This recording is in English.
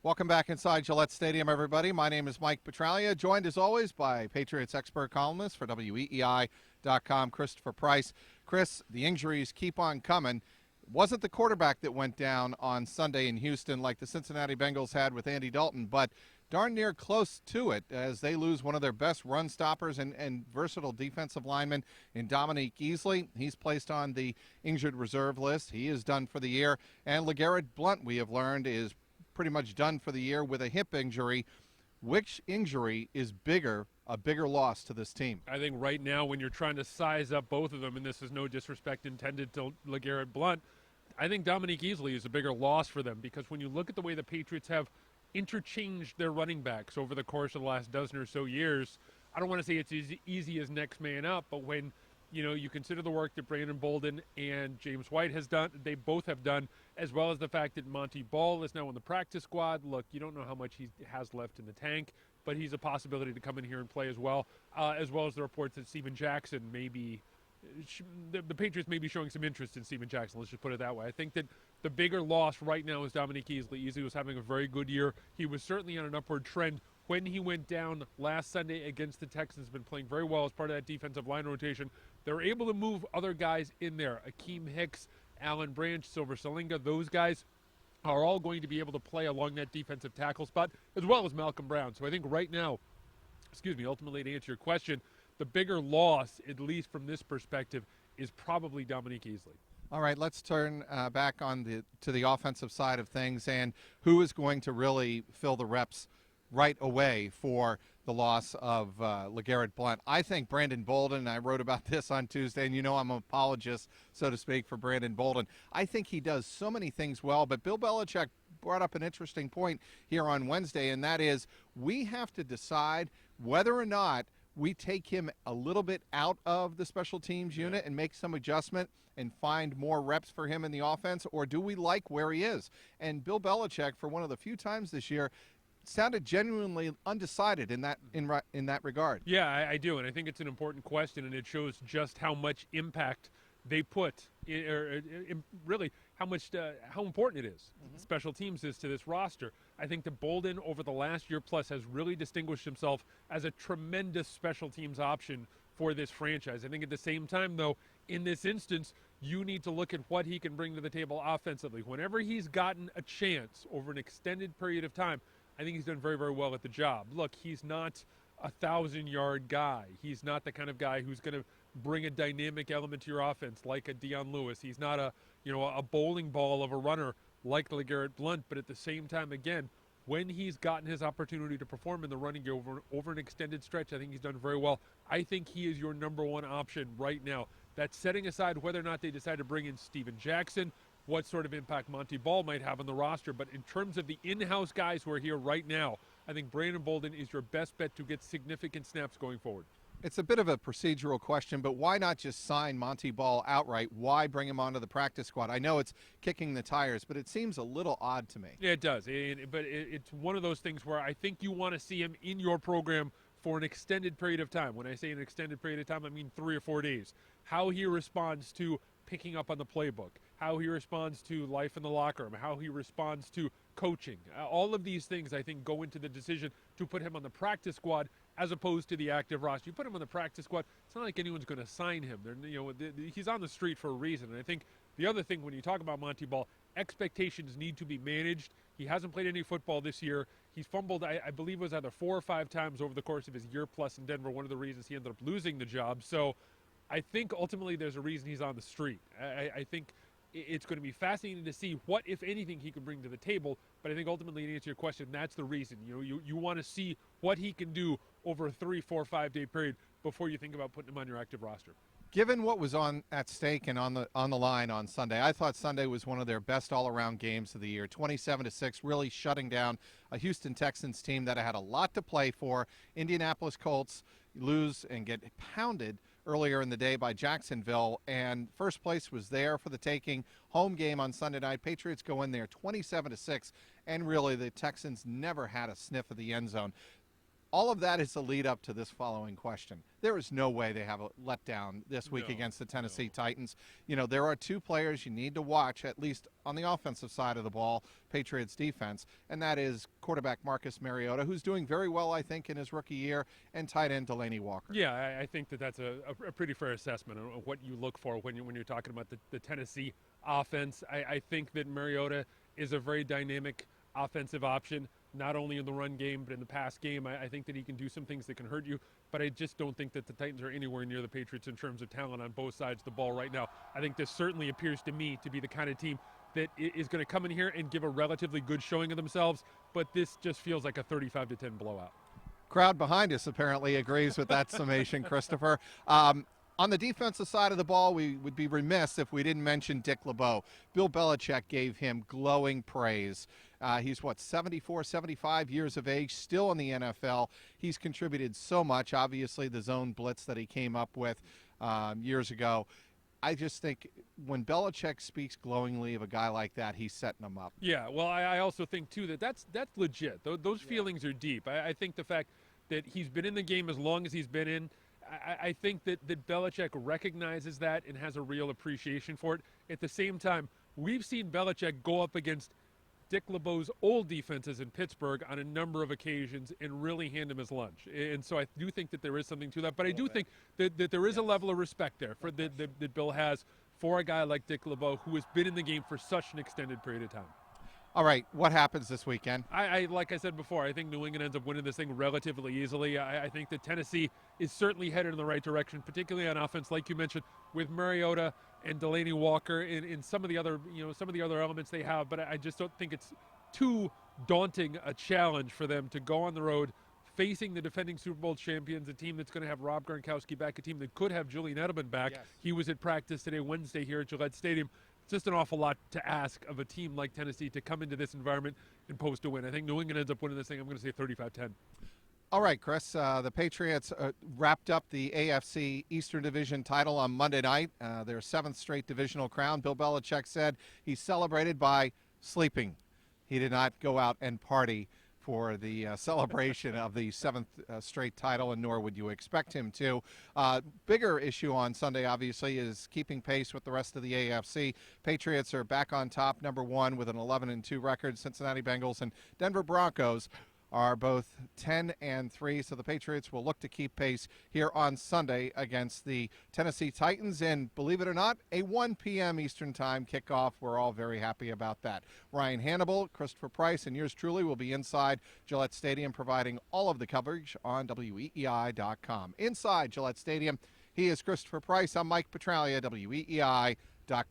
Welcome back inside Gillette Stadium, everybody. My name is Mike Petraglia, joined as always by Patriots expert columnist for WEEI.com, Christopher Price. Chris, the injuries keep on coming. It wasn't the quarterback that went down on Sunday in Houston like the Cincinnati Bengals had with Andy Dalton, but darn near close to it as they lose one of their best run stoppers and versatile defensive linemen in Dominique Easley. He's placed on the injured reserve list. He is done for the year. And LeGarrette Blount, we have learned, is pretty much done for the year with a hip injury. Which injury is a bigger loss to this team? I think right now when you're trying to size up both of them, and this is no disrespect intended to LeGarrette Blount, I think Dominique Easley is a bigger loss for them, because when you look at the way the Patriots have interchanged their running backs over the course of the last dozen or so years, I don't want to say it's as easy as next man up, but when you consider the work that Brandon Bolden and James White has done, they both have done, as well as the fact that Monty Ball is now on the practice squad. Look, you don't know how much he has left in the tank, but he's a possibility to come in here and play as well as the reports that Steven Jackson the Patriots may be showing some interest in Steven Jackson. Let's just put it that way. I think that the bigger loss right now is Dominique Easley. Easley was having a very good year. He was certainly on an upward trend when he went down last Sunday against the Texans. Been playing very well as part of that defensive line rotation. They're able to move other guys in there. Akeem Hicks, Alan Branch, Silver Salinga, those guys are all going to be able to play along that defensive tackle spot, as well as Malcolm Brown. So I think right now, ultimately to answer your question, the bigger loss, at least from this perspective, is probably Dominique Easley. All right, let's turn back to the offensive side of things, and who is going to really fill the reps right away for the loss of LeGarrette Blount. I think Brandon Bolden, I wrote about this on Tuesday, and I'm an apologist, so to speak, for Brandon Bolden. I think he does so many things well, but Bill Belichick brought up an interesting point here on Wednesday, and that is we have to decide whether or not we take him a little bit out of the special teams unit and make some adjustment and find more reps for him in the offense, or do we like where he is? And Bill Belichick, for one of the few times this year, sounded genuinely undecided in that regard. Yeah, I do, and I think it's an important question, and it shows just how much impact they put, really how important it is. Special teams is to this roster. I think that Bolden over the last year plus has really distinguished himself as a tremendous special teams option for this franchise. I think at the same time, though, in this instance, you need to look at what he can bring to the table offensively. Whenever he's gotten a chance over an extended period of time, I think he's done very, very well at the job. Look, he's not a 1,000-yard guy. He's not the kind of guy who's going to bring a dynamic element to your offense like a Dion Lewis. He's not a bowling ball of a runner like LeGarrette Blount, but at the same time, again, when he's gotten his opportunity to perform in the running game over an extended stretch, I think he's done very well. I think he is your number one option right now. That's setting aside whether or not they decide to bring in Steven Jackson, what sort of impact Monty Ball might have on the roster. But in terms of the in-house guys who are here right now, I think Brandon Bolden is your best bet to get significant snaps going forward. It's a bit of a procedural question, but why not just sign Monty Ball outright? Why bring him onto the practice squad? I know it's kicking the tires, but it seems a little odd to me. Yeah, it does. But it's one of those things where I think you want to see him in your program for an extended period of time. When I say an extended period of time, I mean 3 or 4 days. How he responds to picking up on the playbook, how he responds to life in the locker room, how he responds to coaching. All of these things, I think, go into the decision to put him on the practice squad as opposed to the active roster. You put him on the practice squad, it's not like anyone's going to sign him. He's on the street for a reason. And I think the other thing when you talk about Monty Ball, expectations need to be managed. He hasn't played any football this year. He's fumbled, I believe it was either 4 or 5 times over the course of his year plus in Denver, one of the reasons he ended up losing the job. So I think ultimately there's a reason he's on the street. I think it's going to be fascinating to see what, if anything, he can bring to the table. But I think ultimately, to answer your question, that's the reason. You want to see what he can do over a 3, 4, 5 day period before you think about putting him on your active roster. Given what was at stake and on the line on Sunday, I thought Sunday was one of their best all-around games of the year. 27-6, really shutting down a Houston Texans team that had a lot to play for. Indianapolis Colts lose and get pounded earlier in the day by Jacksonville, and first place was there for the taking. Home game on Sunday night. Patriots go in there 27-6, and really the Texans never had a sniff of the end zone. All of that is the lead up to this following question. There is no way they have a letdown this week against the Tennessee Titans. You know, there are two players you need to watch, at least on the offensive side of the ball, Patriots defense, and that is quarterback Marcus Mariota, who's doing very well, I think, in his rookie year, and tight end Delaney Walker. Yeah, I think that's a pretty fair assessment of what you look for when you're talking about the Tennessee offense. I think that Mariota is a very dynamic offensive option, not only in the run game, but in the pass game. I think that he can do some things that can hurt you, but I just don't think that the Titans are anywhere near the Patriots in terms of talent on both sides of the ball right now. I think this certainly appears to me to be the kind of team that is going to come in here and give a relatively good showing of themselves, but this just feels like a 35-10 blowout. Crowd behind us apparently agrees with that summation, Christopher. On the defensive side of the ball, we would be remiss if we didn't mention Dick LeBeau. Bill Belichick gave him glowing praise. He's, 74, 75 years of age, still in the NFL. He's contributed so much, obviously, the zone blitz that he came up with years ago. I just think when Belichick speaks glowingly of a guy like that, he's setting him up. Yeah, well, I also think, too, that's legit. Those feelings are deep. I think the fact that he's been in the game as long as he's been in, I think that Belichick recognizes that and has a real appreciation for it. At the same time, we've seen Belichick go up against Dick LeBeau's old defenses in Pittsburgh on a number of occasions and really hand him his lunch. And so I do think that there is something to that. But I do think that there is a level of respect there for that Bill has for a guy like Dick LeBeau who has been in the game for such an extended period of time. All right, what happens this weekend? I like I said before, I think New England ends up winning this thing relatively easily. I think that Tennessee is certainly headed in the right direction, particularly on offense, like you mentioned, with Mariota and Delaney Walker in some of the other elements they have. But I just don't think it's too daunting a challenge for them to go on the road facing the defending Super Bowl champions, a team that's going to have Rob Gronkowski back, a team that could have Julian Edelman back. Yes. He was at practice today, Wednesday, here at Gillette Stadium. It's just an awful lot to ask of a team like Tennessee to come into this environment and post a win. I think New England ends up winning this thing. I'm going to say 35-10. All right, Chris, the Patriots wrapped up the AFC Eastern Division title on Monday night, their seventh straight divisional crown. Bill Belichick said he celebrated by sleeping. He did not go out and party for the celebration of the seventh straight title, and nor would you expect him to. Bigger issue on Sunday, obviously, is keeping pace with the rest of the AFC. Patriots are back on top, number one, with an 11-2 record. Cincinnati Bengals and Denver Broncos are both 10-3, so the Patriots will look to keep pace here on Sunday against the Tennessee Titans, and believe it or not, a 1 p.m. Eastern Time kickoff. We're all very happy about that. Ryan Hannibal, Christopher Price, and yours truly will be inside Gillette Stadium providing all of the coverage on WEEI.com. Inside Gillette Stadium, he is Christopher Price. I'm Mike Petraglia, WEEI.com.